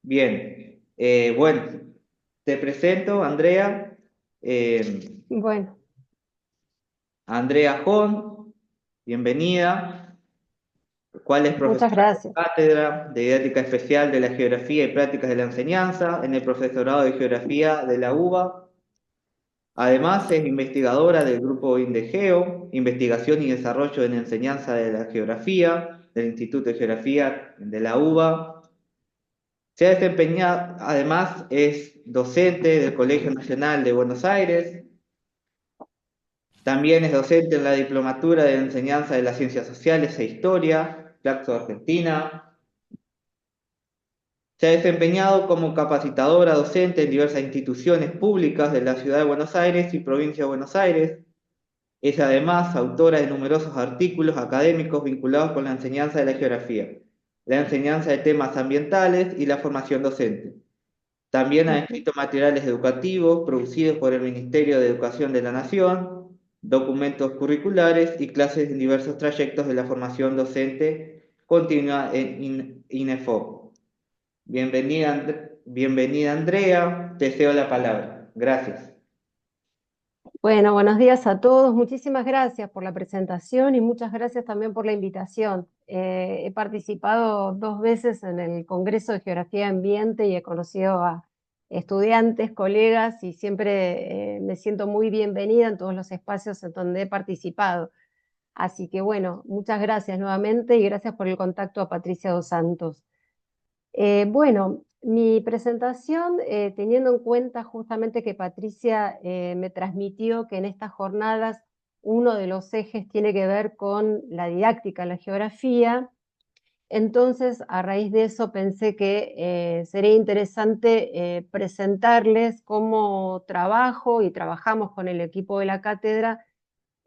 Bien, bueno, te presento, Andrea. eh, Bueno, Andrea Jón, bienvenida, cual es muchas profesora de gracias. cátedra de Didáctica Especial de la Geografía y Prácticas de la Enseñanza en el Profesorado de Geografía de la UBA. Además, es investigadora del grupo INDEGEO, Investigación y Desarrollo en Enseñanza de la Geografía, del Instituto de Geografía de la UBA. Se ha desempeñado, además, es docente del Colegio Nacional de Buenos Aires. También es docente en la Diplomatura de Enseñanza de las Ciencias Sociales e Historia, Flaxo Argentina. Se ha desempeñado como capacitadora docente en diversas instituciones públicas de la Ciudad de Buenos Aires y Provincia de Buenos Aires. Es además autora de numerosos artículos académicos vinculados con la enseñanza de la geografía, la enseñanza de temas ambientales y la formación docente. También ha Ujú. escrito materiales educativos producidos por el Ministerio de Educación de la Nación, documentos curriculares y clases en diversos trayectos de la formación docente continua en INEFOP. Bienvenida Andrea, te cedo la palabra. Gracias. Bueno, buenos días a todos. Muchísimas gracias por la presentación y muchas gracias también por la invitación. He participado 2 veces en el Congreso de Geografía y Ambiente y he conocido a estudiantes, colegas y siempre me siento muy bienvenida en todos los espacios en donde he participado. Así que bueno, muchas gracias nuevamente y gracias por el contacto a Patricia Dos Santos. Bueno, mi presentación, teniendo en cuenta justamente que Patricia me transmitió que en estas jornadas uno de los ejes tiene que ver con la didáctica en la geografía, entonces a raíz de eso pensé que sería interesante presentarles cómo trabajo y trabajamos con el equipo de la cátedra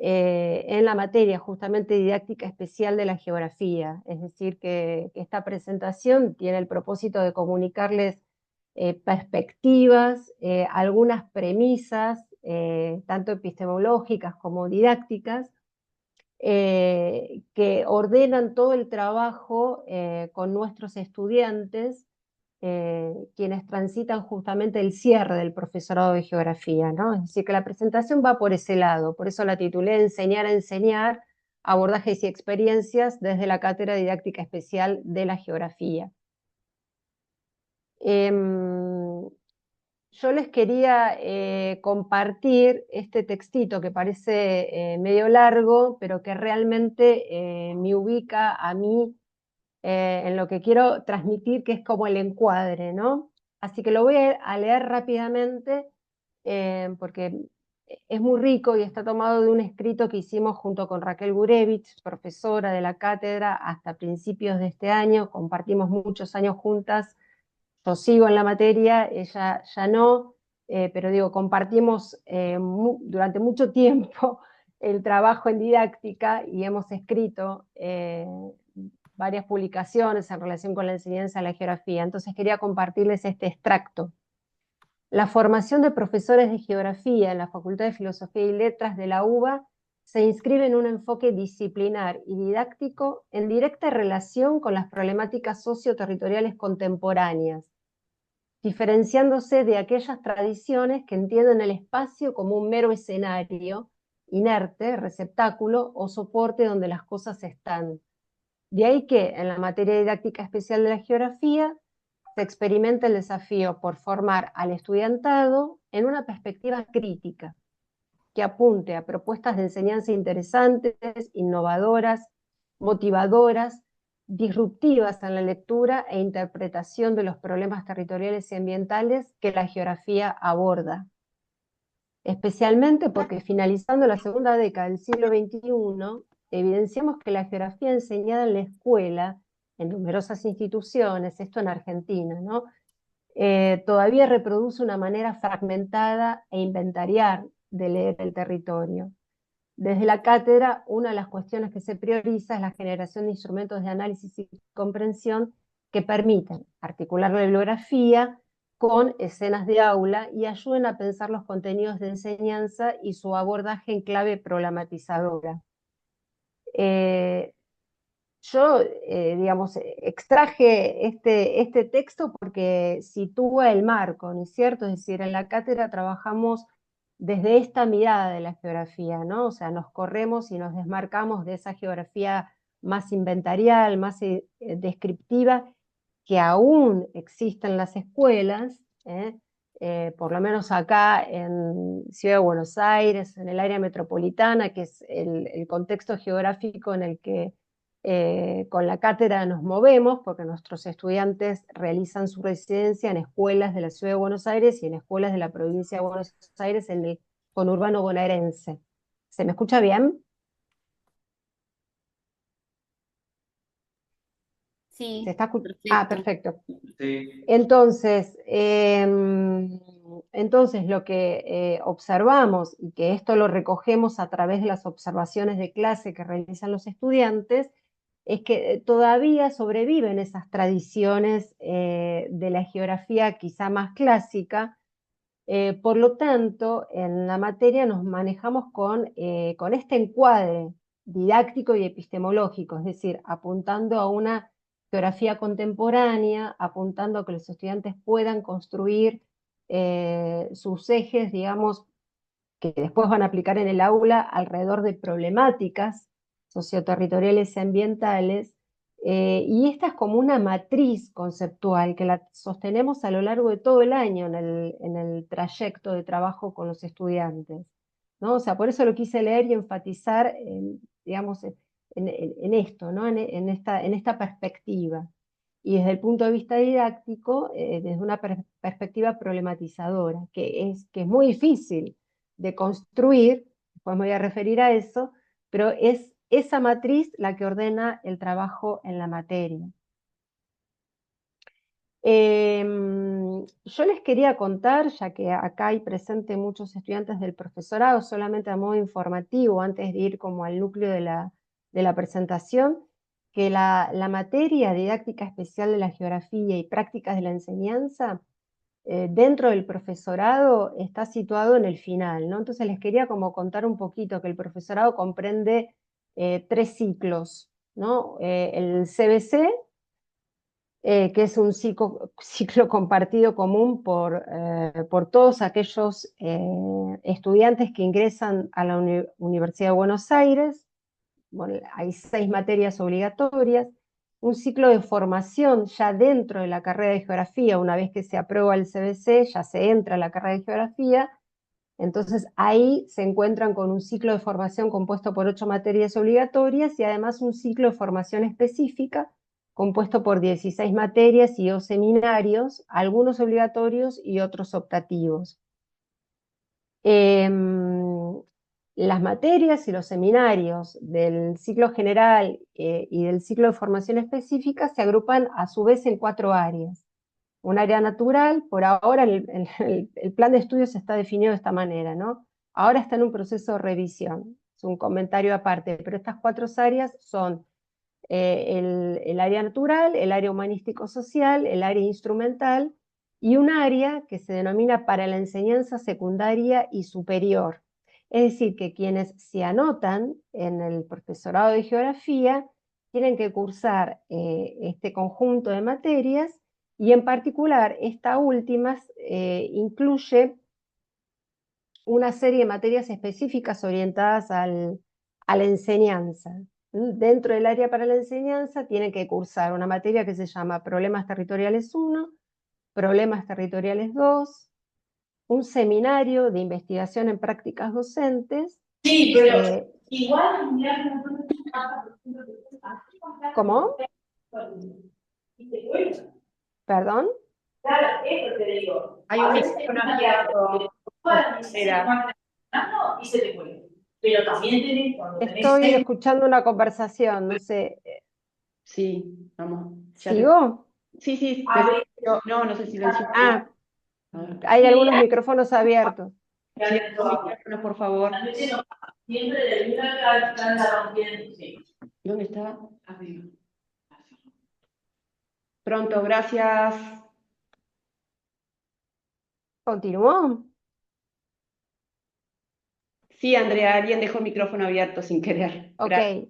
en la materia justamente didáctica especial de la geografía. Es decir, que esta presentación tiene el propósito de comunicarles perspectivas, algunas premisas, tanto epistemológicas como didácticas, que ordenan todo el trabajo con nuestros estudiantes, quienes transitan justamente el cierre del profesorado de geografía, ¿no? Es decir, que la presentación va por ese lado, por eso la titulé Enseñar a enseñar, abordajes y experiencias desde la Cátedra Didáctica Especial de la Geografía. Yo les quería compartir este textito que parece medio largo, pero que realmente me ubica a mí en lo que quiero transmitir, que es como el encuadre, ¿no? Así que lo voy a leer rápidamente porque es muy rico y está tomado de un escrito que hicimos junto con Raquel Gurevich, profesora de la cátedra, hasta principios de este año. Compartimos muchos años juntas. Yo sigo en la materia, ella ya no, pero digo, compartimos durante mucho tiempo el trabajo en didáctica y hemos escrito varias publicaciones en relación con la enseñanza de la geografía. Entonces quería compartirles este extracto. La formación de profesores de geografía en la Facultad de Filosofía y Letras de la UBA se inscribe en un enfoque disciplinar y didáctico en directa relación con las problemáticas socioterritoriales contemporáneas, diferenciándose de aquellas tradiciones que entienden el espacio como un mero escenario, inerte, receptáculo o soporte donde las cosas están. De ahí que en la materia didáctica especial de la geografía se experimenta el desafío por formar al estudiantado en una perspectiva crítica, que apunte a propuestas de enseñanza interesantes, innovadoras, motivadoras, disruptivas en la lectura e interpretación de los problemas territoriales y ambientales que la geografía aborda. Especialmente porque finalizando la segunda década del siglo XXI, evidenciamos que la geografía enseñada en la escuela, en numerosas instituciones, esto en Argentina, ¿no? Todavía reproduce una manera fragmentada e inventariar de leer el territorio. Desde la cátedra, una de las cuestiones que se prioriza es la generación de instrumentos de análisis y comprensión que permiten articular la bibliografía con escenas de aula y ayuden a pensar los contenidos de enseñanza y su abordaje en clave problematizadora. Eh, yo, digamos, extraje este texto porque sitúa el marco, ¿no es cierto? Es decir, en la cátedra trabajamos desde esta mirada de la geografía, ¿no? O sea, nos corremos y nos desmarcamos de esa geografía más inventarial, más descriptiva, que aún existe en las escuelas, por lo menos acá en Ciudad de Buenos Aires, en el área metropolitana, que es el contexto geográfico en el que con la cátedra nos movemos, porque nuestros estudiantes realizan su residencia en escuelas de la Ciudad de Buenos Aires y en escuelas de la provincia de Buenos Aires en el conurbano bonaerense. ¿Se me escucha bien? ¿Se Sí, está Ah, perfecto. perfecto. Sí. Entonces, entonces lo que observamos, y que esto lo recogemos a través de las observaciones de clase que realizan los estudiantes, es que todavía sobreviven esas tradiciones de la geografía quizá más clásica. Por lo tanto, en la materia nos manejamos con este encuadre didáctico y epistemológico, es decir, apuntando a una geografía contemporánea, apuntando a que los estudiantes puedan construir sus ejes, digamos, que después van a aplicar en el aula alrededor de problemáticas socioterritoriales y ambientales, y esta es como una matriz conceptual que la sostenemos a lo largo de todo el año en el trayecto de trabajo con los estudiantes, ¿no? O sea, por eso lo quise leer y enfatizar, digamos, en esto, ¿no? En esta perspectiva. Y desde el punto de vista didáctico, desde una perspectiva problematizadora, que es muy difícil de construir, después me voy a referir a eso, pero es esa matriz la que ordena el trabajo en la materia. Yo les quería contar, ya que acá hay presente muchos estudiantes del profesorado, solamente a modo informativo, antes de ir como al núcleo de la presentación, que la materia didáctica especial de la geografía y prácticas de la enseñanza dentro del profesorado está situado en el final, ¿no? Entonces les quería como contar un poquito que el profesorado comprende 3 ciclos, ¿no? El CBC, que es un ciclo compartido común por todos aquellos estudiantes que ingresan a la Universidad de Buenos Aires. Bueno, hay 6 materias obligatorias, un ciclo de formación ya dentro de la carrera de geografía. Una vez que se aprueba el CBC, ya se entra a la carrera de geografía, entonces ahí se encuentran con un ciclo de formación compuesto por 8 materias obligatorias y además un ciclo de formación específica compuesto por 16 materias y 2 seminarios, algunos obligatorios y otros optativos. Las materias y los seminarios del ciclo general y del ciclo de formación específica se agrupan a su vez en 4 áreas. Un área natural, por ahora el plan de estudios está definido de esta manera, ¿no? Ahora está en un proceso de revisión, es un comentario aparte, pero estas 4 áreas son el área natural, el área humanístico-social, el área instrumental y un área que se denomina para la enseñanza secundaria y superior. Es decir, que quienes se anotan en el profesorado de geografía tienen que cursar este conjunto de materias y en particular esta última incluye una serie de materias específicas orientadas a la enseñanza. Dentro del área para la enseñanza tienen que cursar una materia que se llama Problemas Territoriales 1, Problemas Territoriales 2, un seminario de investigación en prácticas docentes. Sí, pero igual... ¿Cómo? ¿Perdón? Claro, eso te digo. Hay un micrófono abierto. Y se te cuelga. Pero también tenés, cuando tenés Estoy escuchando una conversación, no sé. Sí, vamos. ¿Sigo? Sí, sí, no sé si Ah, hay algunos micrófonos abiertos. Sí, micrófonos, por favor. Siempre de una está rompiendo, sí. ¿Dónde está? Arriba. Pronto, gracias. ¿Continuó? Sí, Andrea, alguien dejó el micrófono abierto sin querer. Ok, Gracias.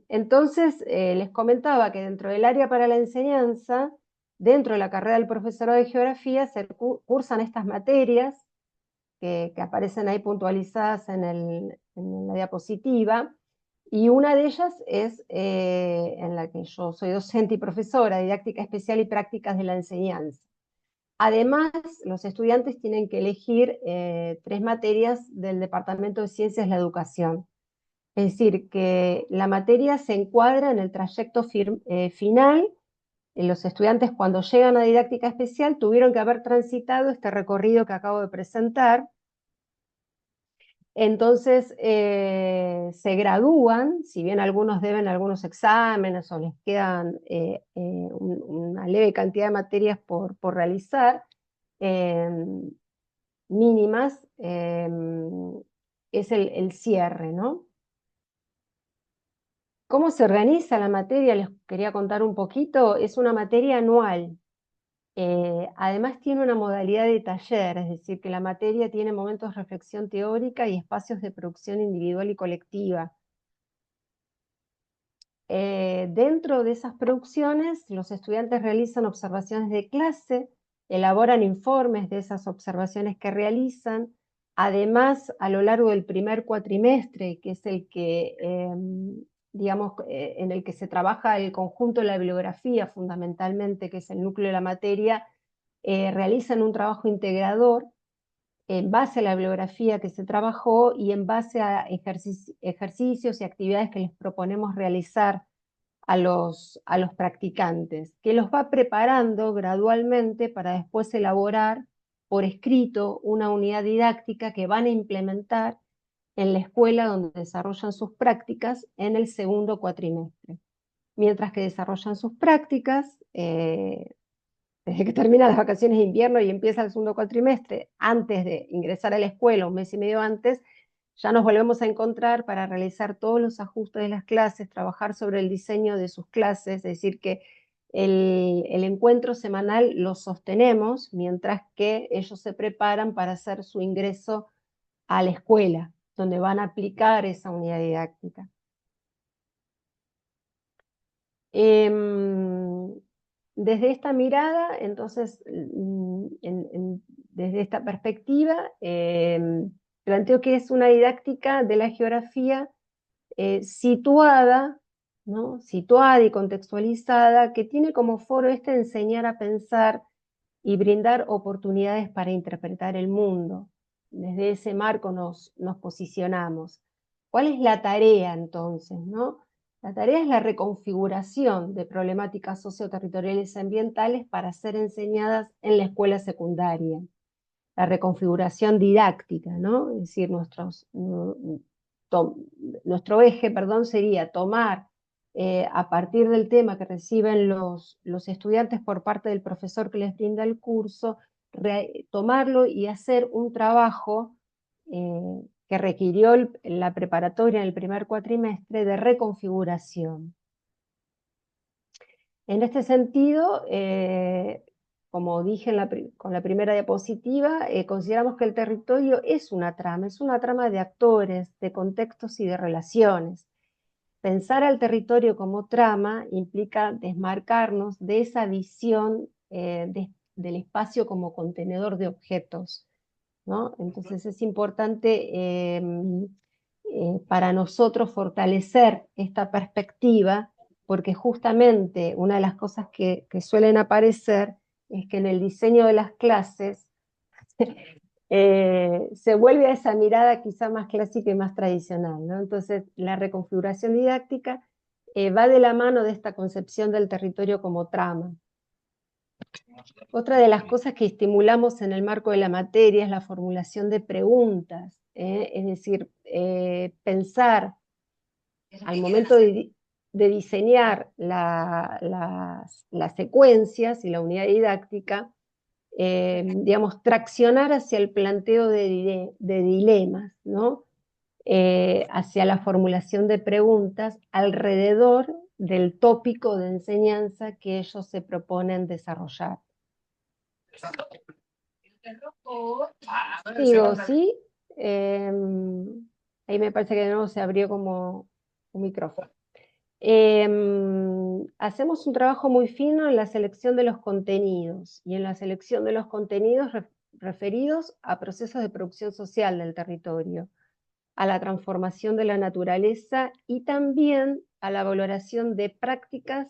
entonces les comentaba que dentro del área para la enseñanza, dentro de la carrera del profesorado de geografía, se cursan estas materias que aparecen ahí puntualizadas en la diapositiva, y una de ellas es en la que yo soy docente y profesora, didáctica especial y prácticas de la enseñanza. Además, los estudiantes tienen que elegir 3 materias del Departamento de Ciencias de la Educación. Es decir, que la materia se encuadra en el trayecto final. Los estudiantes, cuando llegan a didáctica especial, tuvieron que haber transitado este recorrido que acabo de presentar. Entonces se gradúan, si bien algunos deben algunos exámenes o les quedan una leve cantidad de materias por realizar, mínimas, es el cierre, ¿no? ¿Cómo se organiza la materia? Les quería contar un poquito. Es una materia anual. Además tiene una modalidad de taller, es decir, que la materia tiene momentos de reflexión teórica y espacios de producción individual y colectiva. Dentro de esas producciones, los estudiantes realizan observaciones de clase, elaboran informes de esas observaciones que realizan. Además, a lo largo del primer cuatrimestre, que es el que, digamos, en el que se trabaja el conjunto de la bibliografía fundamentalmente, que es el núcleo de la materia, realizan un trabajo integrador en base a la bibliografía que se trabajó y en base a ejercicios y actividades que les proponemos realizar a los practicantes, que los va preparando gradualmente para después elaborar por escrito una unidad didáctica que van a implementar en la escuela donde desarrollan sus prácticas en el segundo cuatrimestre. Mientras que desarrollan sus prácticas, desde que terminan las vacaciones de invierno y empieza el segundo cuatrimestre, antes de ingresar a la escuela, un mes y medio antes, ya nos volvemos a encontrar para realizar todos los ajustes de las clases, trabajar sobre el diseño de sus clases, es decir, que el encuentro semanal lo sostenemos mientras que ellos se preparan para hacer su ingreso a la escuela, donde van a aplicar esa unidad didáctica. Desde esta mirada, entonces, desde esta perspectiva, planteo que es una didáctica de la geografía situada, ¿no? Situada y contextualizada, que tiene como foro enseñar a pensar y brindar oportunidades para interpretar el mundo. Desde ese marco nos posicionamos. ¿Cuál es la tarea entonces, no? La tarea es la reconfiguración de problemáticas socioterritoriales y ambientales para ser enseñadas en la escuela secundaria. La reconfiguración didáctica, ¿no? Es decir, nuestro eje, sería tomar a partir del tema que reciben los estudiantes por parte del profesor que les brinda el curso, tomarlo y hacer un trabajo que requirió la preparatoria en el primer cuatrimestre de reconfiguración. En este sentido, como dije con la primera diapositiva, consideramos que el territorio es una trama de actores, de contextos y de relaciones. Pensar al territorio como trama implica desmarcarnos de esa visión del espacio como contenedor de objetos, ¿no? Entonces es importante para nosotros fortalecer esta perspectiva, porque justamente una de las cosas que suelen aparecer es que en el diseño de las clases se vuelve a esa mirada quizá más clásica y más tradicional, ¿no? Entonces la reconfiguración didáctica va de la mano de esta concepción del territorio como trama. Otra de las cosas que estimulamos en el marco de la materia es la formulación de preguntas, es decir, pensar al momento de diseñar las secuencias y la unidad didáctica, digamos, traccionar hacia el planteo de dilemas, ¿no? Hacia la formulación de preguntas alrededor del tópico de enseñanza que ellos se proponen desarrollar. Digo, ¿sí? ahí me parece que de nuevo se abrió como un micrófono. Hacemos un trabajo muy fino en la selección de los contenidos y en la selección de los contenidos referidos a procesos de producción social del territorio, a la transformación de la naturaleza y también a la valoración de prácticas,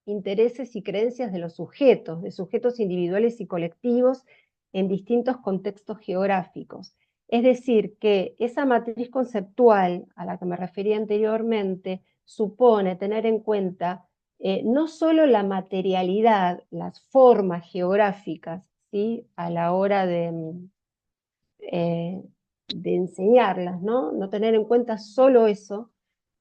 intereses y creencias de sujetos individuales y colectivos en distintos contextos geográficos. Es decir, que esa matriz conceptual a la que me refería anteriormente supone tener en cuenta no solo la materialidad, las formas geográficas, ¿sí?, a la hora de enseñarlas, ¿no? No tener en cuenta solo eso,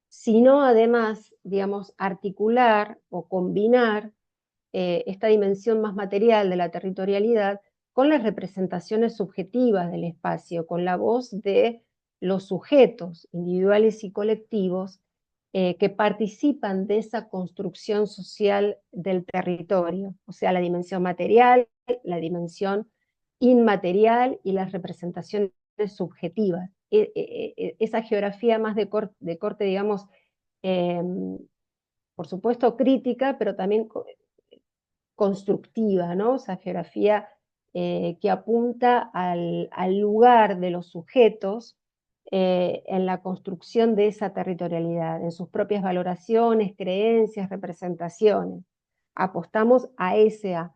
sino además, digamos, articular o combinar esta dimensión más material de la territorialidad con las representaciones subjetivas del espacio, con la voz de los sujetos individuales y colectivos que participan de esa construcción social del territorio, o sea, la dimensión material, la dimensión inmaterial y las representaciones subjetivas. Esa geografía más de corte, digamos, eh, por supuesto crítica, pero también constructiva, ¿no? O sea, geografía que apunta al lugar de los sujetos en la construcción de esa territorialidad, en sus propias valoraciones, creencias, representaciones. Apostamos a esa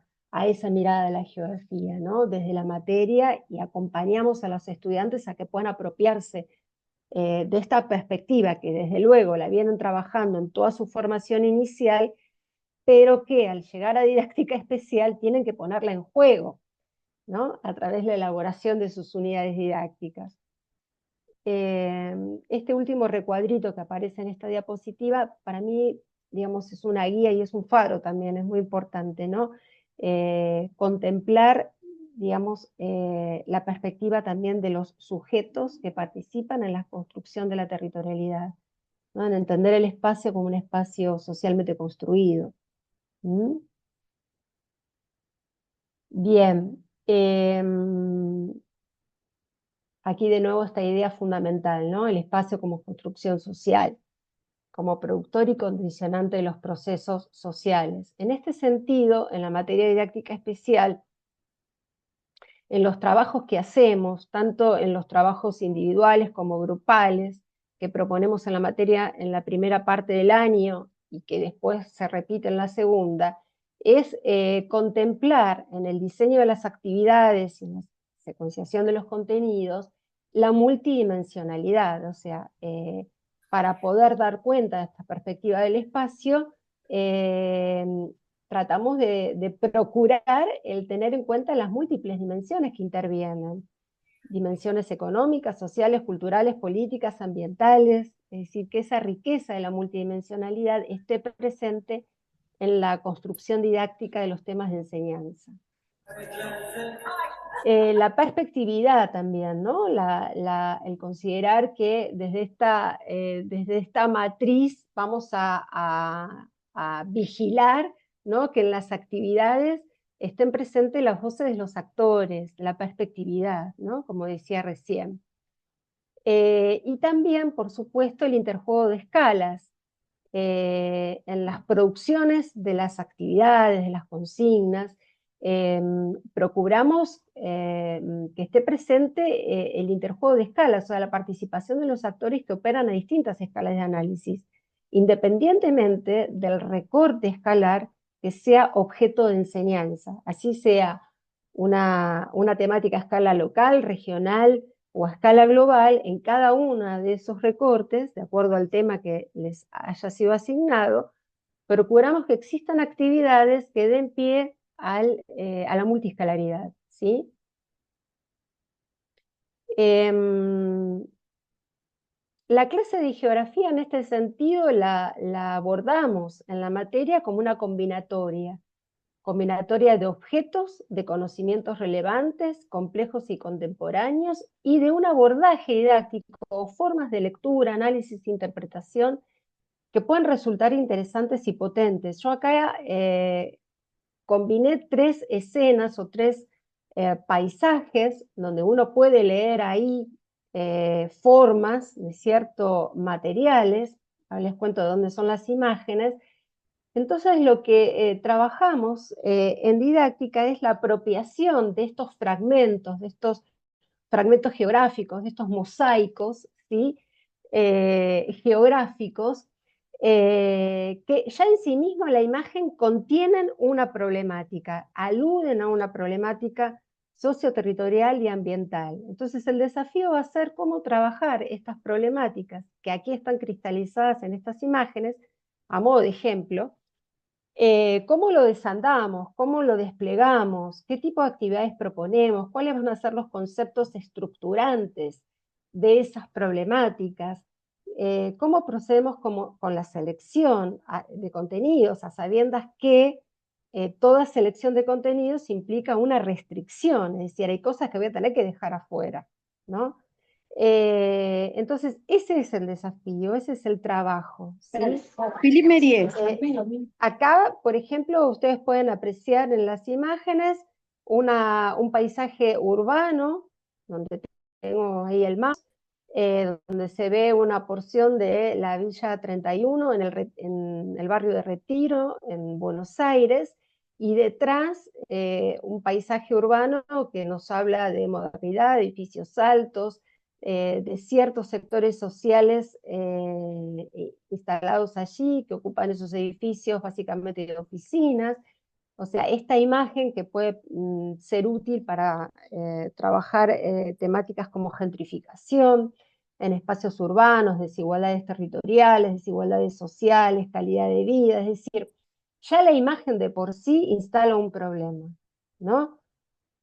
mirada de la geografía, ¿no? Desde la materia, y acompañamos a los estudiantes a que puedan apropiarse de esta perspectiva que desde luego la vienen trabajando en toda su formación inicial, pero que al llegar a didáctica especial tienen que ponerla en juego, ¿no?, a través de la elaboración de sus unidades didácticas. Este último recuadrito que aparece en esta diapositiva, para mí, digamos, es una guía y es un faro también, es muy importante, ¿no? Contemplar, digamos, la perspectiva también de los sujetos que participan en la construcción de la territorialidad, ¿no?, en entender el espacio como un espacio socialmente construido. ¿Mm? Bien, aquí de nuevo esta idea fundamental, ¿no? El espacio como construcción social, como productor y condicionante de los procesos sociales. En este sentido, en la materia didáctica especial, en los trabajos que hacemos, tanto en los trabajos individuales como grupales, que proponemos en la materia en la primera parte del año y que después se repite en la segunda, es contemplar en el diseño de las actividades y en la secuenciación de los contenidos la multidimensionalidad, o sea, para poder dar cuenta de esta perspectiva del espacio, tratamos de procurar el tener en cuenta las múltiples dimensiones que intervienen, dimensiones económicas, sociales, culturales, políticas, ambientales, es decir, que esa riqueza de la multidimensionalidad esté presente en la construcción didáctica de los temas de enseñanza. La perspectividad también, ¿no? El considerar que desde esta matriz vamos a vigilar, ¿no?, que en las actividades estén presentes las voces de los actores, la perspectividad, ¿no?, como decía recién. Y también, por supuesto, el interjuego de escalas en las producciones de las actividades, de las consignas. Procuramos que esté presente el interjuego de escalas, o sea, la participación de los actores que operan a distintas escalas de análisis, independientemente del recorte escalar que sea objeto de enseñanza, así sea una temática a escala local, regional o a escala global. En cada uno de esos recortes, de acuerdo al tema que les haya sido asignado, procuramos que existan actividades que den pie a la multiescalaridad, ¿sí? La clase de geografía en este sentido la abordamos en la materia como una combinatoria de objetos, de conocimientos relevantes, complejos y contemporáneos, y de un abordaje didáctico o formas de lectura, análisis e interpretación que pueden resultar interesantes y potentes. Yo acá combiné 3 escenas o 3 paisajes donde uno puede leer ahí formas, de ciertos materiales. Ahora les cuento de dónde son las imágenes. Entonces lo que trabajamos en didáctica es la apropiación de estos fragmentos geográficos, de estos mosaicos, ¿sí? Geográficos, que ya en sí misma la imagen contienen una problemática, aluden a una problemática socioterritorial y ambiental. Entonces el desafío va a ser cómo trabajar estas problemáticas, que aquí están cristalizadas en estas imágenes, a modo de ejemplo, cómo lo desandamos, cómo lo desplegamos, qué tipo de actividades proponemos, cuáles van a ser los conceptos estructurantes de esas problemáticas, cómo procedemos con la selección de contenidos, a sabiendas que toda selección de contenidos implica una restricción, es decir, hay cosas que voy a tener que dejar afuera, ¿no? Entonces, ese es el desafío, ese es el trabajo, ¿sí? Pili Meries. Acá, por ejemplo, ustedes pueden apreciar en las imágenes un paisaje urbano, donde tengo ahí el mapa, donde se ve una porción de la Villa 31 en el barrio de Retiro, en Buenos Aires, y detrás un paisaje urbano que nos habla de modernidad, edificios altos, de ciertos sectores sociales instalados allí, que ocupan esos edificios básicamente de oficinas. O sea, esta imagen que puede ser útil para trabajar temáticas como gentrificación en espacios urbanos, desigualdades territoriales, desigualdades sociales, calidad de vida, es decir, ya la imagen de por sí instala un problema, ¿no?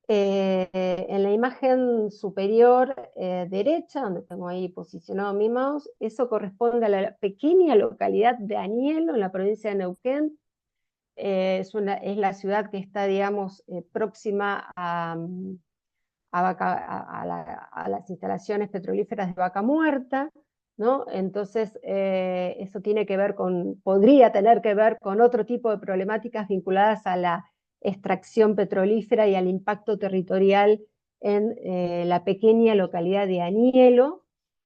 En la imagen superior derecha, donde tengo ahí posicionado mi mouse, eso corresponde a la pequeña localidad de Anielo, en la provincia de Neuquén. Es la ciudad que está, digamos, próxima a las instalaciones petrolíferas de Vaca Muerta, ¿no? Entonces, eso tiene que ver podría tener que ver con otro tipo de problemáticas vinculadas a la extracción petrolífera y al impacto territorial en la pequeña localidad de Anielo,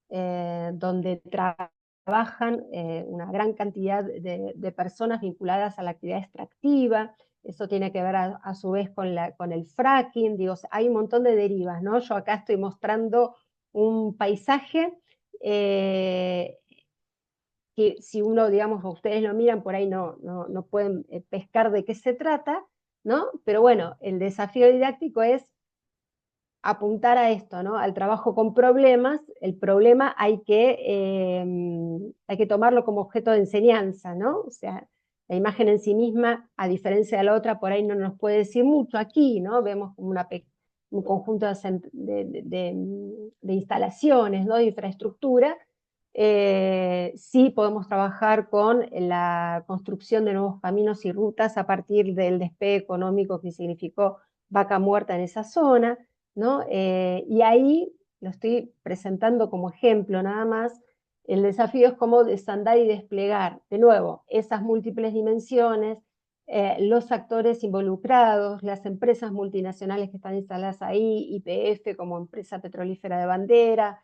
donde trabajan una gran cantidad de personas vinculadas a la actividad extractiva. Eso tiene que ver a su vez con el fracking, digo, hay un montón de derivas, ¿no? Yo acá estoy mostrando un paisaje que si uno, digamos, ustedes lo miran, por ahí no pueden pescar de qué se trata, ¿no? Pero bueno, el desafío didáctico es apuntar a esto, ¿no? Al trabajo con problemas. El problema hay que tomarlo como objeto de enseñanza, ¿no? O sea, la imagen en sí misma, a diferencia de la otra, por ahí no nos puede decir mucho. Aquí, ¿no? Vemos como un conjunto de instalaciones, ¿no? De infraestructura. Sí podemos trabajar con la construcción de nuevos caminos y rutas a partir del despegue económico que significó Vaca Muerta en esa zona, ¿no? Y ahí lo estoy presentando como ejemplo nada más. El desafío es cómo desandar y desplegar, de nuevo, esas múltiples dimensiones, los actores involucrados, las empresas multinacionales que están instaladas ahí, YPF como empresa petrolífera de bandera,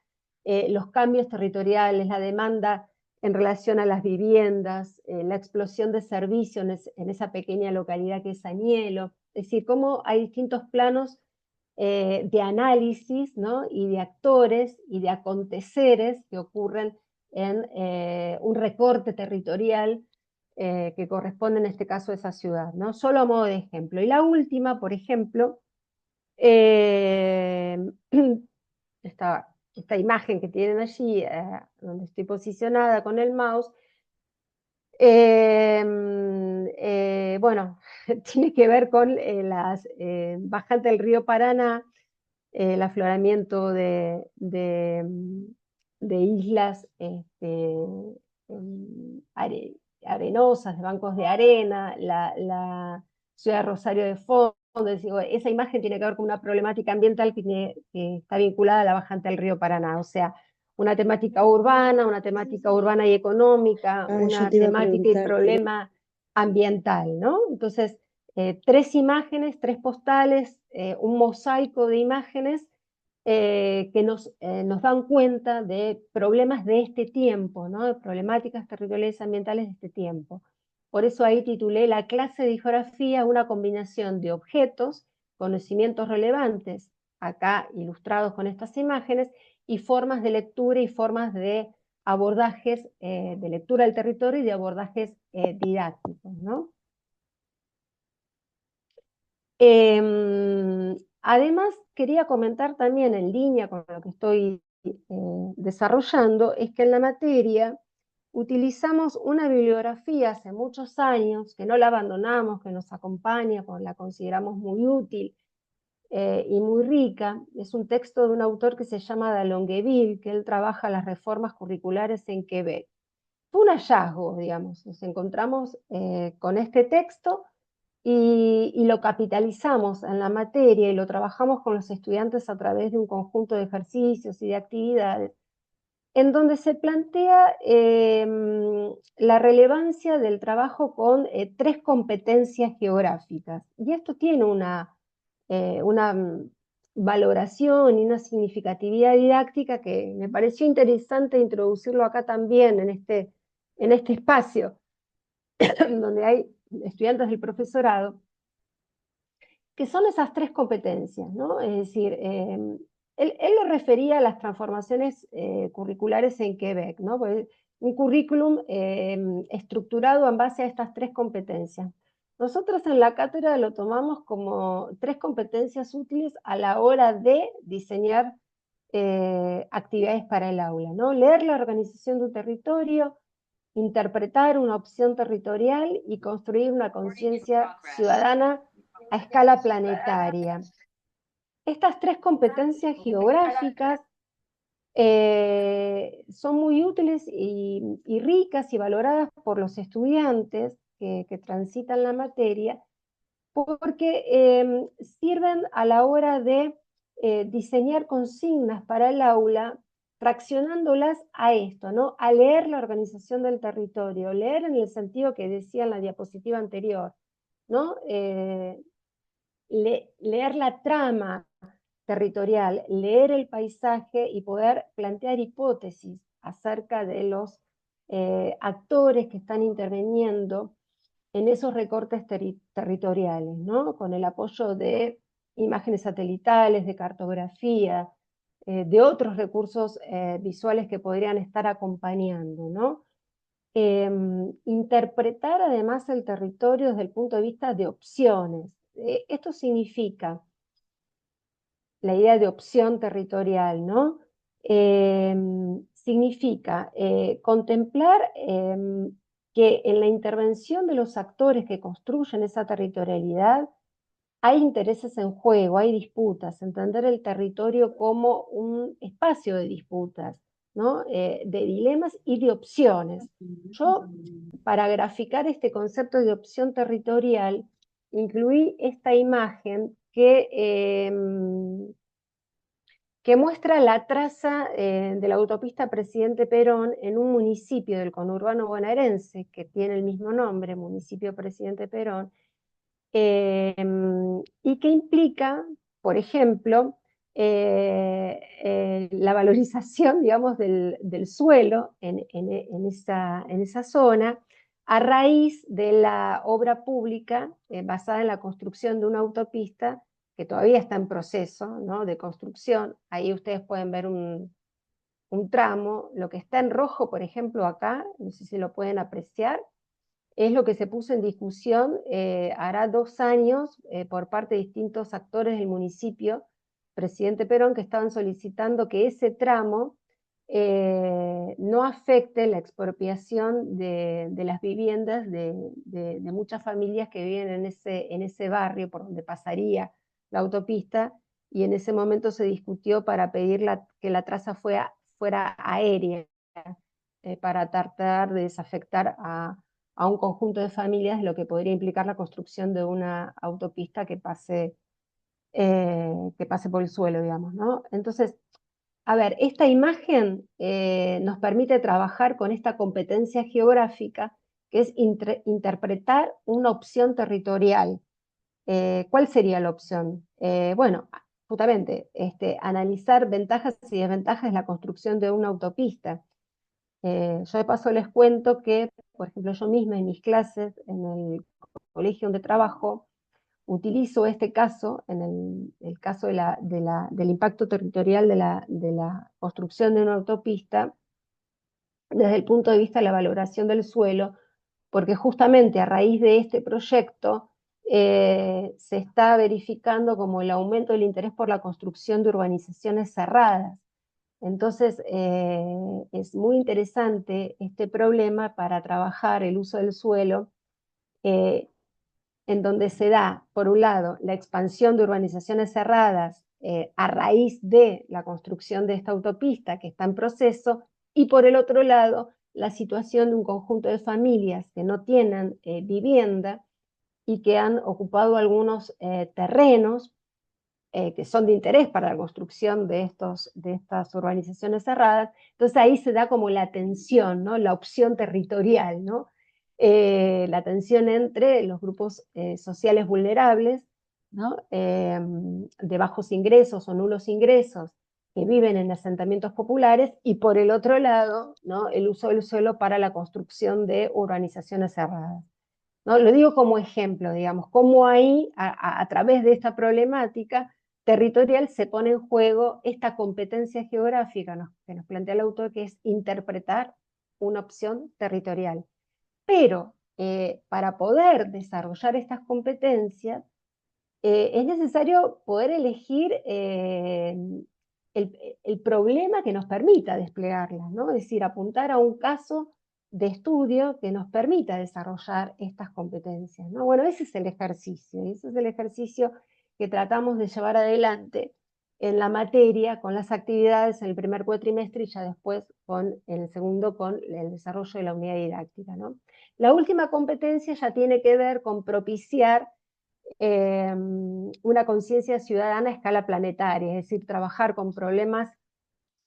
los cambios territoriales, la demanda en relación a las viviendas, la explosión de servicios en esa pequeña localidad que es Anielo. Es decir, cómo hay distintos planos de análisis, ¿no? Y de actores y de aconteceres que ocurren en un recorte territorial que corresponde en este caso a esa ciudad, ¿no? Solo a modo de ejemplo. Y la última, por ejemplo, esta imagen que tienen allí, donde estoy posicionada con el mouse, bueno, tiene que ver con las bajantes del río Paraná, el afloramiento de islas arenosas, de bancos de arena, la ciudad de Rosario de fondo. Esa imagen tiene que ver con una problemática ambiental que está vinculada a la bajante del río Paraná, o sea, una temática urbana y económica, una temática y problema ambiental, ¿no? Entonces, 3 imágenes, 3 postales, un mosaico de imágenes que nos dan cuenta de problemas de este tiempo, ¿no? De problemáticas territoriales y ambientales de este tiempo. Por eso ahí titulé la clase de geografía una combinación de objetos, conocimientos relevantes, acá ilustrados con estas imágenes, y formas de lectura y formas de abordajes de lectura del territorio y de abordajes didácticos, ¿no? Además, quería comentar también en línea con lo que estoy desarrollando, es que en la materia utilizamos una bibliografía hace muchos años, que no la abandonamos, que nos acompaña, porque la consideramos muy útil y muy rica. Es un texto de un autor que se llama de Longueville, que él trabaja las reformas curriculares en Quebec. Fue un hallazgo, digamos, nos encontramos con este texto y lo capitalizamos en la materia y lo trabajamos con los estudiantes a través de un conjunto de ejercicios y de actividades, en donde se plantea la relevancia del trabajo con 3 competencias geográficas. Y esto tiene una valoración y una significatividad didáctica que me pareció interesante introducirlo acá también en este espacio, donde hay estudiantes del profesorado, que son esas 3 competencias, ¿no? Es decir, él lo refería a las transformaciones curriculares en Quebec, ¿no? Pues un currículum estructurado en base a estas 3 competencias. Nosotros en la cátedra lo tomamos como 3 competencias útiles a la hora de diseñar actividades para el aula, ¿no? Leer la organización de un territorio, interpretar una opción territorial y construir una conciencia ciudadana a escala planetaria. Estas 3 competencias geográficas son muy útiles y ricas y valoradas por los estudiantes que transitan la materia, porque sirven a la hora de diseñar consignas para el aula, fraccionándolas a esto, ¿no? A leer la organización del territorio, leer en el sentido que decía en la diapositiva anterior, ¿no? Leer la trama territorial, leer el paisaje y poder plantear hipótesis acerca de los actores que están interviniendo en esos recortes territoriales, ¿no? Con el apoyo de imágenes satelitales, de cartografía, de otros recursos visuales que podrían estar acompañando, ¿no? Interpretar además el territorio desde el punto de vista de opciones. Esto significa la idea de opción territorial, ¿no? Significa contemplar que en la intervención de los actores que construyen esa territorialidad hay intereses en juego, hay disputas, entender el territorio como un espacio de disputas, ¿no? De dilemas y de opciones. Yo, para graficar este concepto de opción territorial, incluí esta imagen que muestra la traza de la autopista Presidente Perón en un municipio del conurbano bonaerense, que tiene el mismo nombre, municipio Presidente Perón, y que implica, por ejemplo, la valorización, digamos, del suelo en esa zona, a raíz de la obra pública basada en la construcción de una autopista que todavía está en proceso, ¿no?, de construcción. Ahí ustedes pueden ver un tramo. Lo que está en rojo, por ejemplo, acá, no sé si lo pueden apreciar, es lo que se puso en discusión hará 2 años por parte de distintos actores del municipio, Presidente Perón, que estaban solicitando que ese tramo no afecte la expropiación de las viviendas de muchas familias que viven en ese barrio por donde pasaría la autopista, y en ese momento se discutió para pedir que la traza fuera aérea, para tratar de desafectar a un conjunto de familias, lo que podría implicar la construcción de una autopista que pase por el suelo, digamos, ¿no? Entonces, a ver, esta imagen nos permite trabajar con esta competencia geográfica, que es interpretar una opción territorial. ¿Cuál sería la opción? Bueno, justamente analizar ventajas y desventajas de la construcción de una autopista. Yo de paso les cuento que, por ejemplo, yo misma en mis clases, en el colegio donde trabajo, utilizo este caso, en el caso del impacto territorial de la construcción de una autopista, desde el punto de vista de la valoración del suelo, porque justamente a raíz de este proyecto se está verificando como el aumento del interés por la construcción de urbanizaciones cerradas. Entonces, es muy interesante este problema para trabajar el uso del suelo, en donde se da, por un lado, la expansión de urbanizaciones cerradas a raíz de la construcción de esta autopista que está en proceso, y por el otro lado, la situación de un conjunto de familias que no tienen vivienda y que han ocupado algunos terrenos que son de interés para la construcción de estas urbanizaciones cerradas. Entonces ahí se da como la tensión, ¿no? La opción territorial, ¿no? La tensión entre los grupos sociales vulnerables, ¿no? De bajos ingresos o nulos ingresos, que viven en asentamientos populares, y por el otro lado, ¿no? El uso del suelo para la construcción de urbanizaciones cerradas, ¿no? Lo digo como ejemplo, digamos, cómo ahí, a través de esta problemática territorial, se pone en juego esta competencia geográfica, ¿no?, que nos plantea el autor, que es interpretar una opción territorial. Pero para poder desarrollar estas competencias, es necesario poder elegir el problema que nos permita desplegarlas, ¿no? Es decir, apuntar a un caso de estudio que nos permita desarrollar estas competencias, ¿no? Bueno, ese es el ejercicio, y ese es el ejercicio que tratamos de llevar adelante en la materia, con las actividades en el primer cuatrimestre, y ya después en el segundo con el desarrollo de la unidad didáctica, ¿no? La última competencia ya tiene que ver con propiciar una conciencia ciudadana a escala planetaria, es decir, trabajar con problemas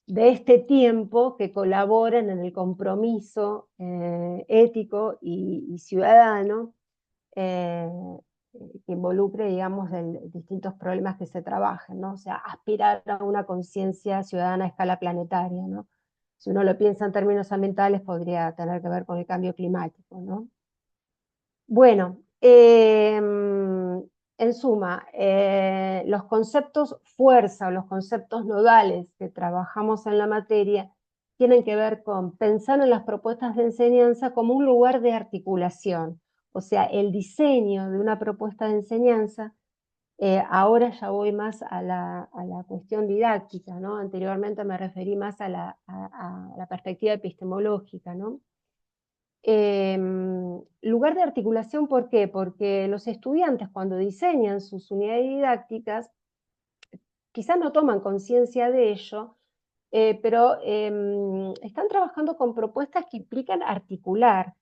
de este tiempo que colaboren en el compromiso ético y ciudadano, que involucre, digamos, distintos problemas que se trabajen, ¿no? O sea, aspirar a una conciencia ciudadana a escala planetaria, ¿no? Si uno lo piensa en términos ambientales, podría tener que ver con el cambio climático, ¿no? Bueno, en suma, los conceptos fuerza o los conceptos nodales que trabajamos en la materia tienen que ver con pensar en las propuestas de enseñanza como un lugar de articulación. O sea, el diseño de una propuesta de enseñanza, ahora ya voy más a la cuestión didáctica, ¿no? Anteriormente me referí más a la perspectiva epistemológica, ¿no? Lugar de articulación, ¿por qué? Porque los estudiantes, cuando diseñan sus unidades didácticas, quizás no toman conciencia de ello, pero están trabajando con propuestas que implican articular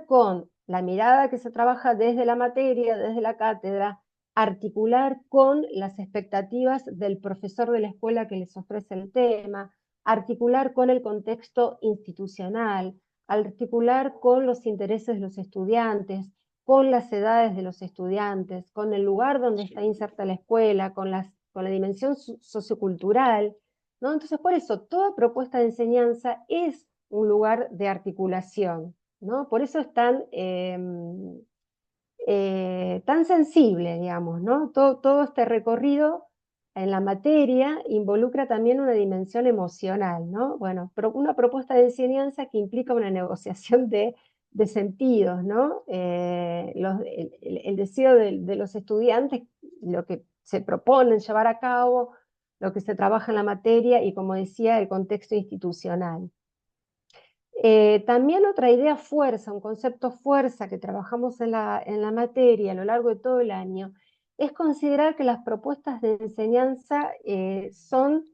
con la mirada que se trabaja desde la materia, desde la cátedra, articular con las expectativas del profesor de la escuela que les ofrece el tema, articular con el contexto institucional, articular con los intereses de los estudiantes, con las edades de los estudiantes, con el lugar donde está inserta la escuela, con la dimensión sociocultural, ¿no? Entonces, por eso, toda propuesta de enseñanza es un lugar de articulación, ¿no? Por eso es tan sensible, digamos, ¿no? Todo este recorrido en la materia involucra también una dimensión emocional, ¿no? Bueno, una propuesta de enseñanza que implica una negociación de sentidos, ¿no? El deseo de los estudiantes, lo que se proponen llevar a cabo, lo que se trabaja en la materia y, como decía, el contexto institucional. También otra idea fuerza, un concepto fuerza que trabajamos en la materia a lo largo de todo el año, es considerar que las propuestas de enseñanza son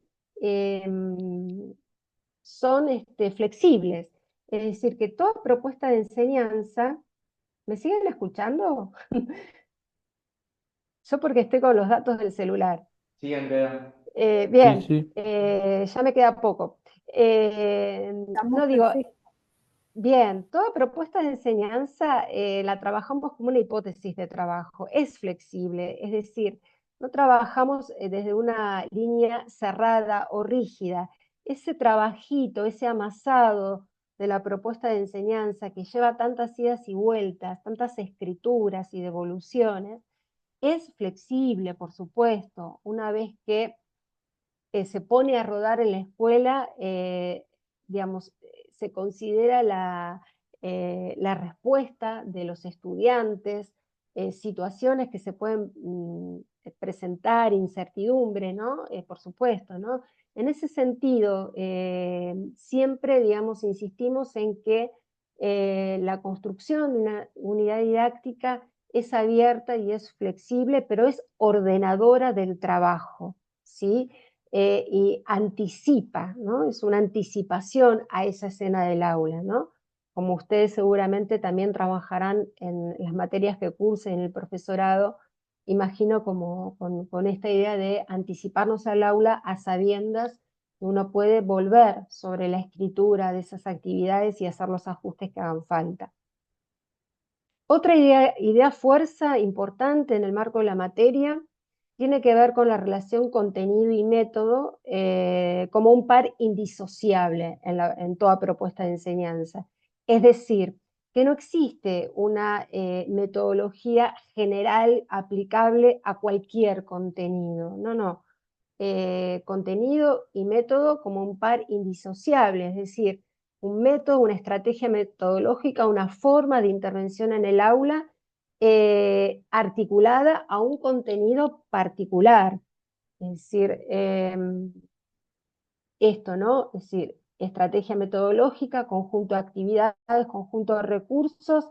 flexibles. Es decir, que toda propuesta de enseñanza... ¿Me siguen escuchando? Yo porque estoy con los datos del celular. Sí, Andrea. Sí, Bien, sí. ya me queda poco. No digo, bien, toda propuesta de enseñanza la trabajamos como una hipótesis de trabajo, es flexible, es decir, no trabajamos desde una línea cerrada o rígida. Ese trabajito, ese amasado de la propuesta de enseñanza que lleva tantas idas y vueltas, tantas escrituras y devoluciones, es flexible, por supuesto. Una vez que se pone a rodar en la escuela, digamos, se considera la respuesta de los estudiantes, situaciones que se pueden presentar, incertidumbre, ¿no? Por supuesto, ¿no? En ese sentido, siempre, digamos, insistimos en que la construcción de una unidad didáctica es abierta y es flexible, pero es ordenadora del trabajo, ¿sí? Y anticipa, ¿no? Es una anticipación a esa escena del aula, ¿no? Como ustedes seguramente también trabajarán en las materias que cursen en el profesorado, imagino como con esta idea de anticiparnos al aula a sabiendas que uno puede volver sobre la escritura de esas actividades y hacer los ajustes que hagan falta. Otra idea fuerza importante en el marco de la materia tiene que ver con la relación contenido y método como un par indisociable en toda propuesta de enseñanza. Es decir, que no existe una metodología general aplicable a cualquier contenido. No, no. Contenido y método como un par indisociable, es decir, un método, una estrategia metodológica, una forma de intervención en el aula articulada a un contenido particular. Es decir, esto, ¿no? Es decir, estrategia metodológica, conjunto de actividades, conjunto de recursos,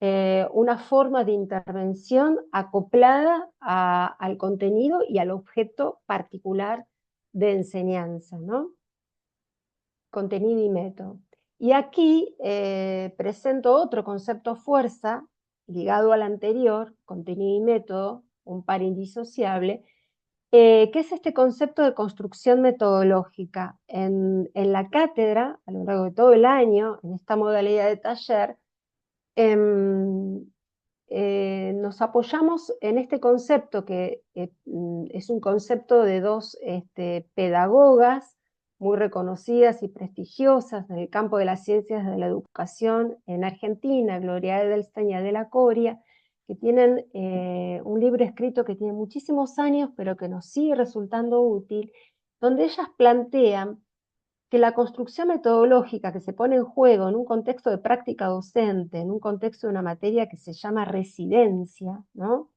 una forma de intervención acoplada al contenido y al objeto particular de enseñanza, ¿no? Contenido y método. Y aquí presento otro concepto fuerza, ligado al anterior, contenido y método, un par indisociable, que es este concepto de construcción metodológica. En la cátedra, a lo largo de todo el año, en esta modalidad de taller, nos apoyamos en este concepto que es un concepto de dos pedagogas muy reconocidas y prestigiosas en el campo de las ciencias de la educación en Argentina, Gloria Edelstein y Adela Coria, que tienen un libro escrito que tiene muchísimos años, pero que nos sigue resultando útil, donde ellas plantean que la construcción metodológica que se pone en juego en un contexto de práctica docente, en un contexto de una materia que se llama residencia, ¿no?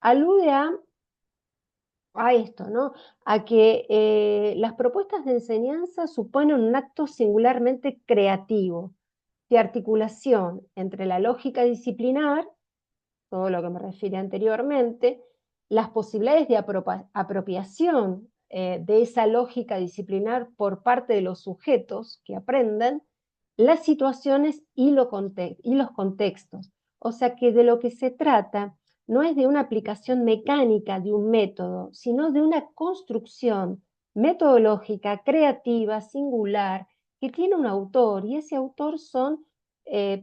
Alude a esto, ¿no? A que las propuestas de enseñanza suponen un acto singularmente creativo, de articulación entre la lógica disciplinar, todo lo que me refiero anteriormente, las posibilidades de apropiación de esa lógica disciplinar por parte de los sujetos que aprenden, las situaciones y los contextos. O sea que de lo que se trata no es de una aplicación mecánica de un método, sino de una construcción metodológica, creativa, singular, que tiene un autor, y ese autor son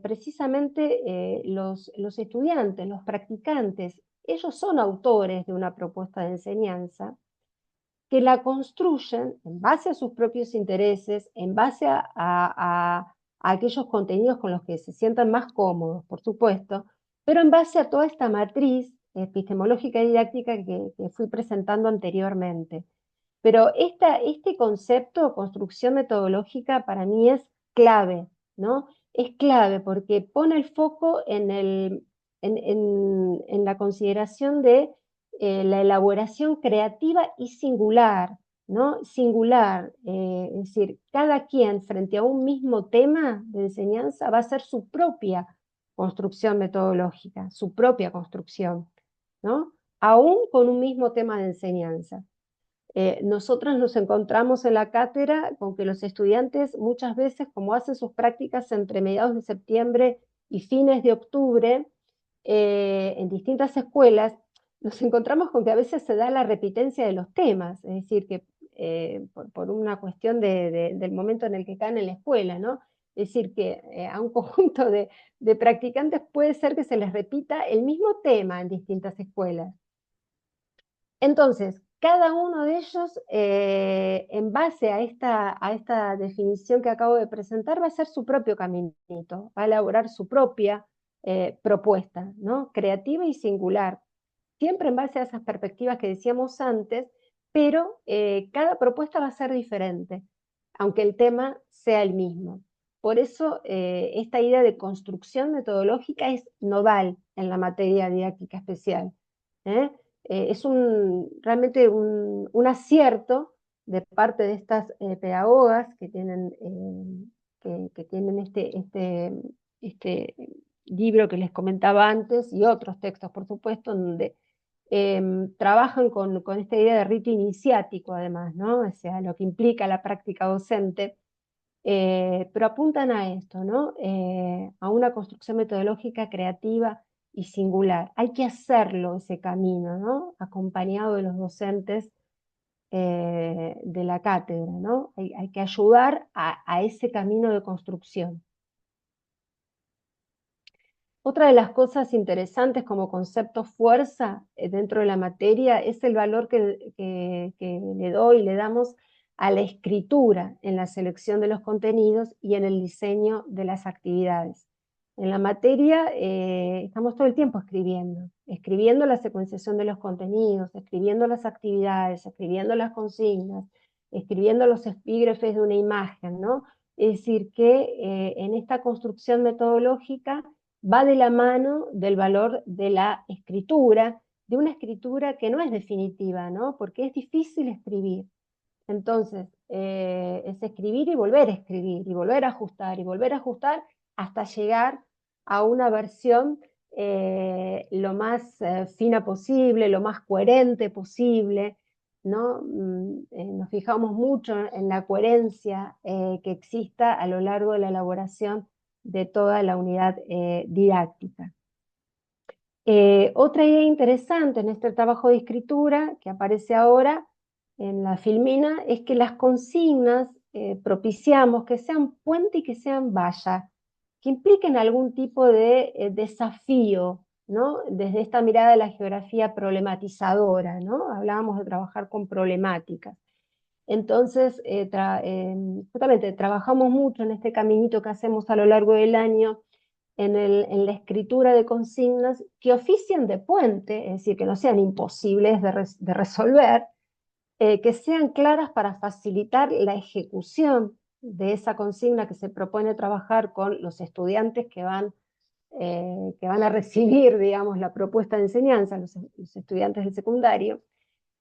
precisamente los estudiantes, los practicantes. Ellos son autores de una propuesta de enseñanza que la construyen en base a sus propios intereses, en base a aquellos contenidos con los que se sientan más cómodos, por supuesto, pero en base a toda esta matriz epistemológica y didáctica que fui presentando anteriormente. Pero este concepto, construcción metodológica, para mí es clave, ¿no? Es clave porque pone el foco en la consideración de la elaboración creativa y singular, ¿no? Singular, es decir, cada quien frente a un mismo tema de enseñanza va a hacer su propia construcción metodológica, su propia construcción, ¿no? Aún con un mismo tema de enseñanza. Nosotros nos encontramos en la cátedra con que los estudiantes muchas veces, como hacen sus prácticas entre mediados de septiembre y fines de octubre, en distintas escuelas, nos encontramos con que a veces se da la repitencia de los temas, es decir, que por una cuestión del momento en el que caen en la escuela, ¿no? Es decir, que a un conjunto de practicantes puede ser que se les repita el mismo tema en distintas escuelas. Entonces, cada uno de ellos, en base a esta definición que acabo de presentar, va a hacer su propio caminito, va a elaborar su propia propuesta, ¿no? Creativa y singular, siempre en base a esas perspectivas que decíamos antes, pero cada propuesta va a ser diferente, aunque el tema sea el mismo. Por eso esta idea de construcción metodológica es nodal en la materia didáctica especial. Es realmente un acierto de parte de estas pedagogas que tienen, que tienen este libro que les comentaba antes y otros textos, por supuesto, donde trabajan con esta idea de rito iniciático, además, ¿no? O sea, lo que implica la práctica docente, pero apuntan a esto, ¿no? A una construcción metodológica creativa y singular. Hay que hacerlo ese camino, ¿no? Acompañado de los docentes de la cátedra, ¿no? Hay que ayudar a ese camino de construcción. Otra de las cosas interesantes como concepto fuerza dentro de la materia es el valor que le damos a la escritura en la selección de los contenidos y en el diseño de las actividades. En la materia estamos todo el tiempo escribiendo la secuenciación de los contenidos, escribiendo las actividades, escribiendo las consignas, escribiendo los epígrafes de una imagen, ¿no? Es decir, que en esta construcción metodológica va de la mano del valor de la escritura, de una escritura que no es definitiva, ¿no? Porque es difícil escribir. Entonces, es escribir y volver a escribir, y volver a ajustar, y volver a ajustar, hasta llegar a una versión lo más fina posible, lo más coherente posible, ¿no? Nos fijamos mucho en la coherencia que exista a lo largo de la elaboración de toda la unidad didáctica. Otra idea interesante en este trabajo de escritura que aparece ahora en la filmina es que las consignas propiciamos que sean puente y que sean valla, que impliquen algún tipo de desafío, ¿no? Desde esta mirada de la geografía problematizadora, ¿no? Hablábamos de trabajar con problemáticas. Entonces, justamente trabajamos mucho en este caminito que hacemos a lo largo del año en la escritura de consignas que oficien de puente, es decir, que no sean imposibles de resolver, que sean claras para facilitar la ejecución de esa consigna que se propone trabajar con los estudiantes que van a recibir, digamos, la propuesta de enseñanza, los estudiantes del secundario,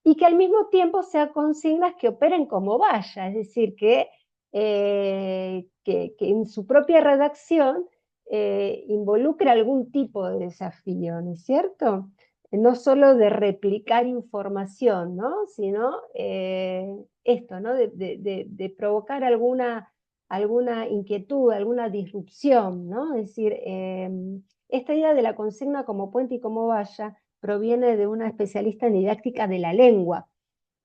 y que al mismo tiempo sean consignas que operen como valla, es decir, que en su propia redacción involucre algún tipo de desafío, ¿no es cierto? No solo de replicar información, ¿no? Sino esto, ¿no? De provocar alguna inquietud, alguna disrupción, ¿no? Es decir, esta idea de la consigna como puente y como valla proviene de una especialista en didáctica de la lengua,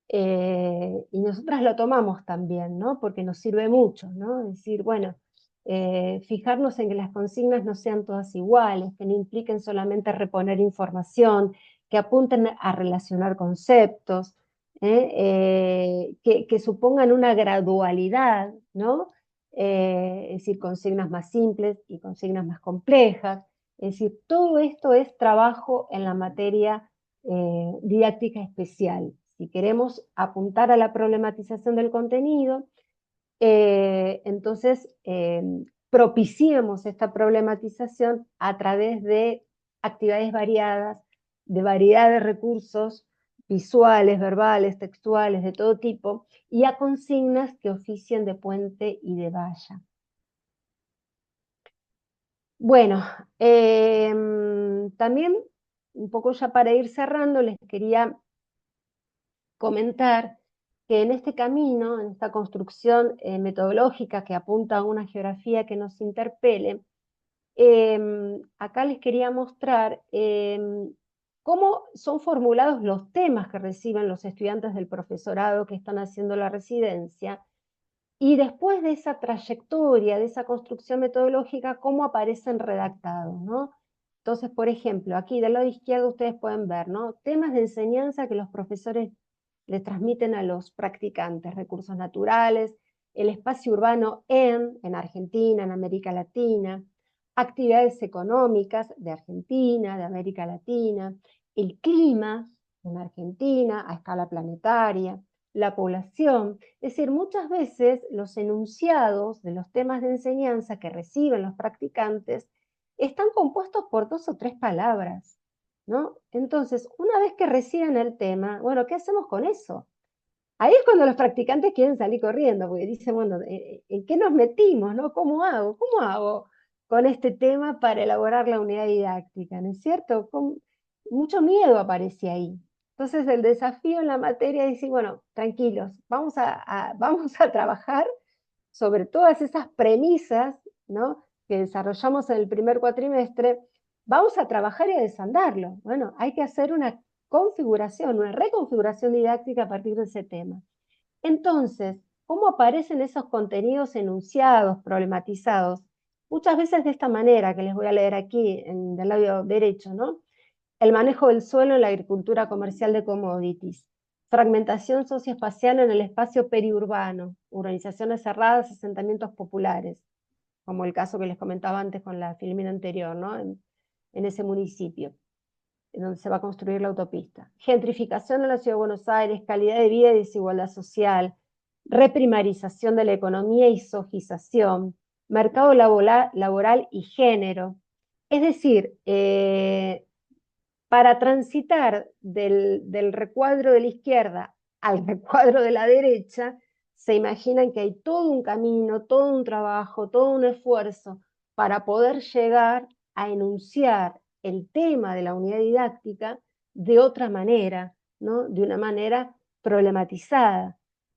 y nosotras lo tomamos también, ¿no? Porque nos sirve mucho, ¿no? Es decir, bueno, fijarnos en que las consignas no sean todas iguales, que no impliquen solamente reponer información, que apunten a relacionar conceptos, que supongan una gradualidad, ¿no? Es decir, consignas más simples y consignas más complejas. Es decir, todo esto es trabajo en la materia didáctica especial. Si queremos apuntar a la problematización del contenido, entonces propiciemos esta problematización a través de actividades variadas, de variedad de recursos visuales, verbales, textuales, de todo tipo, y a consignas que oficien de puente y de valla. Bueno, también, un poco ya para ir cerrando, les quería comentar que en este camino, en esta construcción metodológica que apunta a una geografía que nos interpele, acá les quería mostrar cómo son formulados los temas que reciben los estudiantes del profesorado que están haciendo la residencia, y después de esa trayectoria, de esa construcción metodológica, cómo aparecen redactados, ¿no? Entonces, por ejemplo, aquí del lado izquierdo ustedes pueden ver, ¿no? Temas de enseñanza que los profesores les transmiten a los practicantes, recursos naturales, el espacio urbano en Argentina, en América Latina, actividades económicas de Argentina, de América Latina, el clima en Argentina a escala planetaria, la población. Es decir, muchas veces los enunciados de los temas de enseñanza que reciben los practicantes están compuestos por 2 o 3 palabras, ¿no? Entonces, una vez que reciben el tema, bueno, ¿qué hacemos con eso? Ahí es cuando los practicantes quieren salir corriendo, porque dicen, bueno, ¿en qué nos metimos, no? ¿Cómo hago? ¿Cómo hago con este tema para elaborar la unidad didáctica? ¿No es cierto? Mucho miedo aparece ahí. Entonces el desafío en la materia es decir, bueno, tranquilos, vamos a trabajar sobre todas esas premisas, ¿no?, que desarrollamos en el primer cuatrimestre, vamos a trabajar y a desandarlo. Bueno, hay que hacer una configuración, una reconfiguración didáctica a partir de ese tema. Entonces, ¿cómo aparecen esos contenidos enunciados, problematizados? Muchas veces de esta manera, que les voy a leer aquí, del lado derecho, ¿no? El manejo del suelo en la agricultura comercial de commodities, fragmentación socioespacial en el espacio periurbano, urbanizaciones cerradas, asentamientos populares, como el caso que les comentaba antes con la filmina anterior, ¿no? En ese municipio, en donde se va a construir la autopista. Gentrificación en la Ciudad de Buenos Aires, calidad de vida y desigualdad social, reprimarización de la economía y sojización, mercado laboral y género. Es decir, para transitar del recuadro de la izquierda al recuadro de la derecha, se imaginan que hay todo un camino, todo un trabajo, todo un esfuerzo para poder llegar a enunciar el tema de la unidad didáctica de otra manera, ¿no? De una manera problematizada.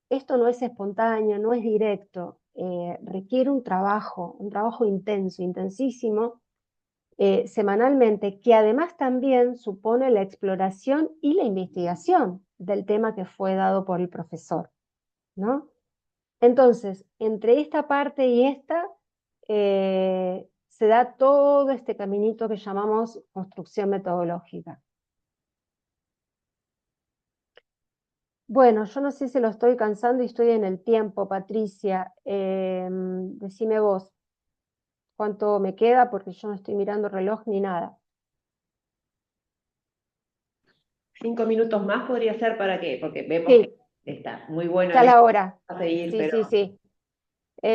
Esto no es espontáneo, no es directo, requiere un trabajo intenso, intensísimo, semanalmente, que además también supone la exploración y la investigación del tema que fue dado por el profesor, ¿no? Entonces, entre esta parte y esta, se da todo este caminito que llamamos construcción metodológica. Bueno, yo no sé si lo estoy cansando y estoy en el tiempo, Patricia. Decime vos cuánto me queda, porque yo no estoy mirando el reloj ni nada. 5 minutos más podría ser para qué, porque vemos Sí, que está muy bueno ya la hora. a seguir, Sí, pero sí.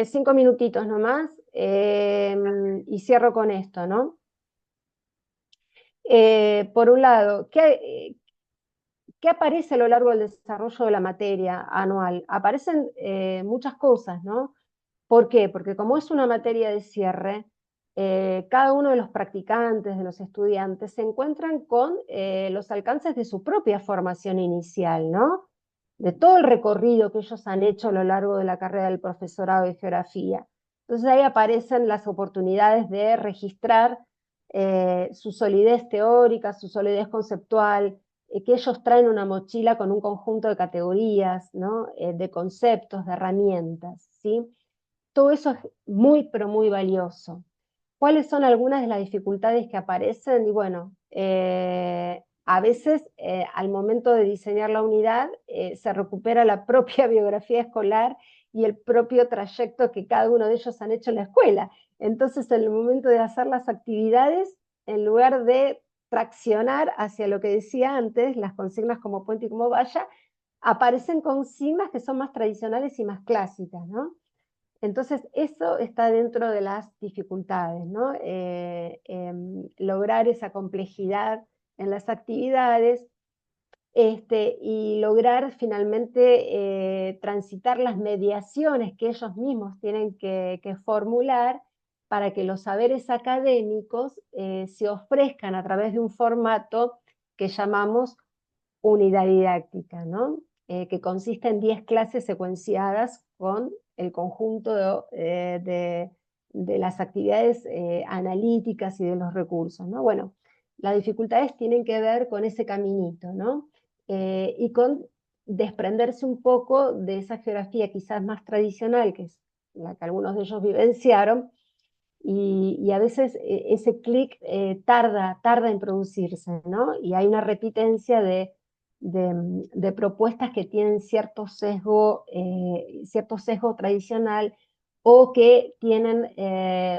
5 minutitos nomás, y cierro con esto, ¿no? Por un lado, ¿qué aparece a lo largo del desarrollo de la materia anual? Aparecen muchas cosas, ¿no? ¿Por qué? Porque como es una materia de cierre, cada uno de los practicantes, de los estudiantes, se encuentran con los alcances de su propia formación inicial, ¿no? De todo el recorrido que ellos han hecho a lo largo de la carrera del profesorado de geografía. Entonces ahí aparecen las oportunidades de registrar su solidez teórica, su solidez conceptual, que ellos traen una mochila con un conjunto de categorías, ¿no? De conceptos, de herramientas, ¿sí? Todo eso es muy, pero muy valioso. ¿Cuáles son algunas de las dificultades que aparecen? Y bueno, a veces al momento de diseñar la unidad se recupera la propia biografía escolar y el propio trayecto que cada uno de ellos han hecho en la escuela. Entonces, en el momento de hacer las actividades, en lugar de traccionar hacia lo que decía antes, las consignas como puente y como valla, aparecen consignas que son más tradicionales y más clásicas, ¿no? Entonces, eso está dentro de las dificultades, ¿no? Lograr esa complejidad en las actividades, y lograr finalmente transitar las mediaciones que ellos mismos tienen que formular para que los saberes académicos se ofrezcan a través de un formato que llamamos unidad didáctica, ¿no? Que consiste en 10 clases secuenciadas con el conjunto de las actividades analíticas y de los recursos, ¿no? Bueno, las dificultades tienen que ver con ese caminito, ¿no? Y con desprenderse un poco de esa geografía quizás más tradicional, que es la que algunos de ellos vivenciaron, y a veces ese clic tarda en producirse, ¿no? Y hay una repitencia de propuestas que tienen cierto sesgo tradicional o que tienen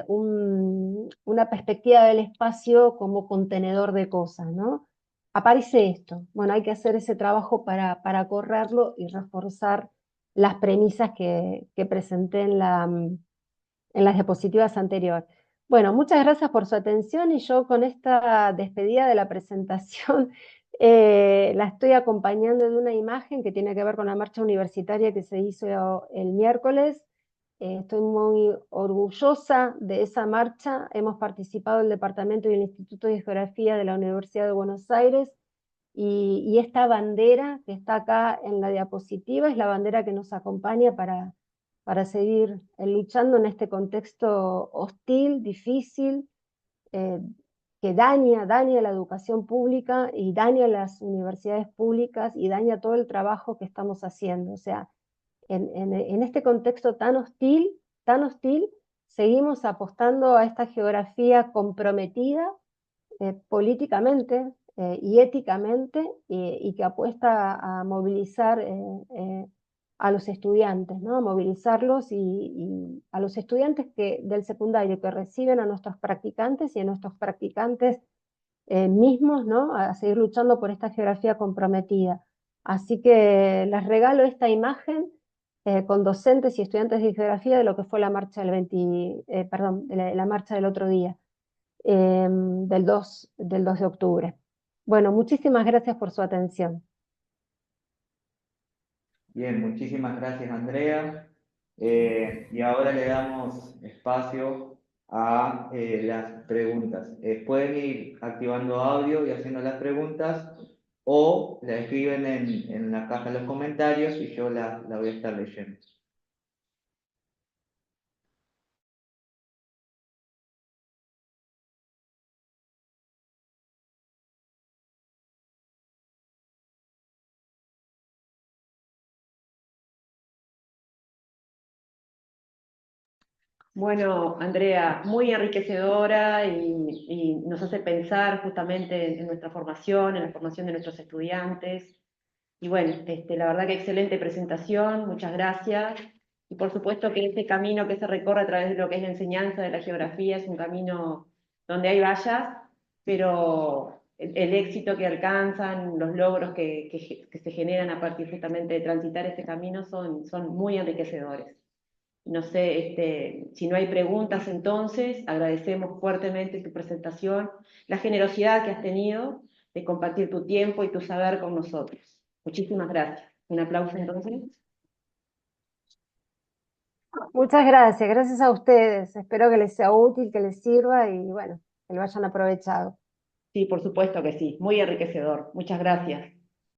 una perspectiva del espacio como contenedor de cosas, ¿no? Aparece esto. Bueno, hay que hacer ese trabajo para correrlo y reforzar las premisas que presenté en las diapositivas anteriores. Bueno, muchas gracias por su atención y yo con esta despedida de la presentación la estoy acompañando de una imagen que tiene que ver con la marcha universitaria que se hizo el miércoles. Estoy muy orgullosa de esa marcha. Hemos participado el Departamento y el Instituto de Geografía de la Universidad de Buenos Aires y esta bandera que está acá en la diapositiva es la bandera que nos acompaña para seguir luchando en este contexto hostil, difícil, eh, que daña la educación pública y daña las universidades públicas y daña todo el trabajo que estamos haciendo. O sea, en este contexto tan hostil, seguimos apostando a esta geografía comprometida políticamente y éticamente y que apuesta a movilizar a los estudiantes, ¿no? A movilizarlos y a los estudiantes del secundario que reciben a nuestros practicantes y a nuestros practicantes mismos, ¿no? A seguir luchando por esta geografía comprometida. Así que les regalo esta imagen con docentes y estudiantes de geografía de lo que fue la marcha la marcha del otro día del 2 de octubre. Bueno, muchísimas gracias por su atención. Bien, muchísimas gracias, Andrea. Y ahora le damos espacio a las preguntas. Pueden ir activando audio y haciendo las preguntas o la escriben en la caja de los comentarios y yo la voy a estar leyendo. Bueno, Andrea, muy enriquecedora y nos hace pensar justamente en nuestra formación, en la formación de nuestros estudiantes. Y bueno, la verdad que excelente presentación, muchas gracias. Y por supuesto que este camino que se recorre a través de lo que es la enseñanza de la geografía es un camino donde hay vallas, pero el éxito que alcanzan, los logros que se generan a partir justamente de transitar este camino son muy enriquecedores. No sé, si no hay preguntas entonces, agradecemos fuertemente tu presentación, la generosidad que has tenido de compartir tu tiempo y tu saber con nosotros. Muchísimas gracias. Un aplauso entonces. Muchas gracias, gracias a ustedes. Espero que les sea útil, que les sirva y bueno, que lo hayan aprovechado. Sí, por supuesto que sí, muy enriquecedor. Muchas gracias.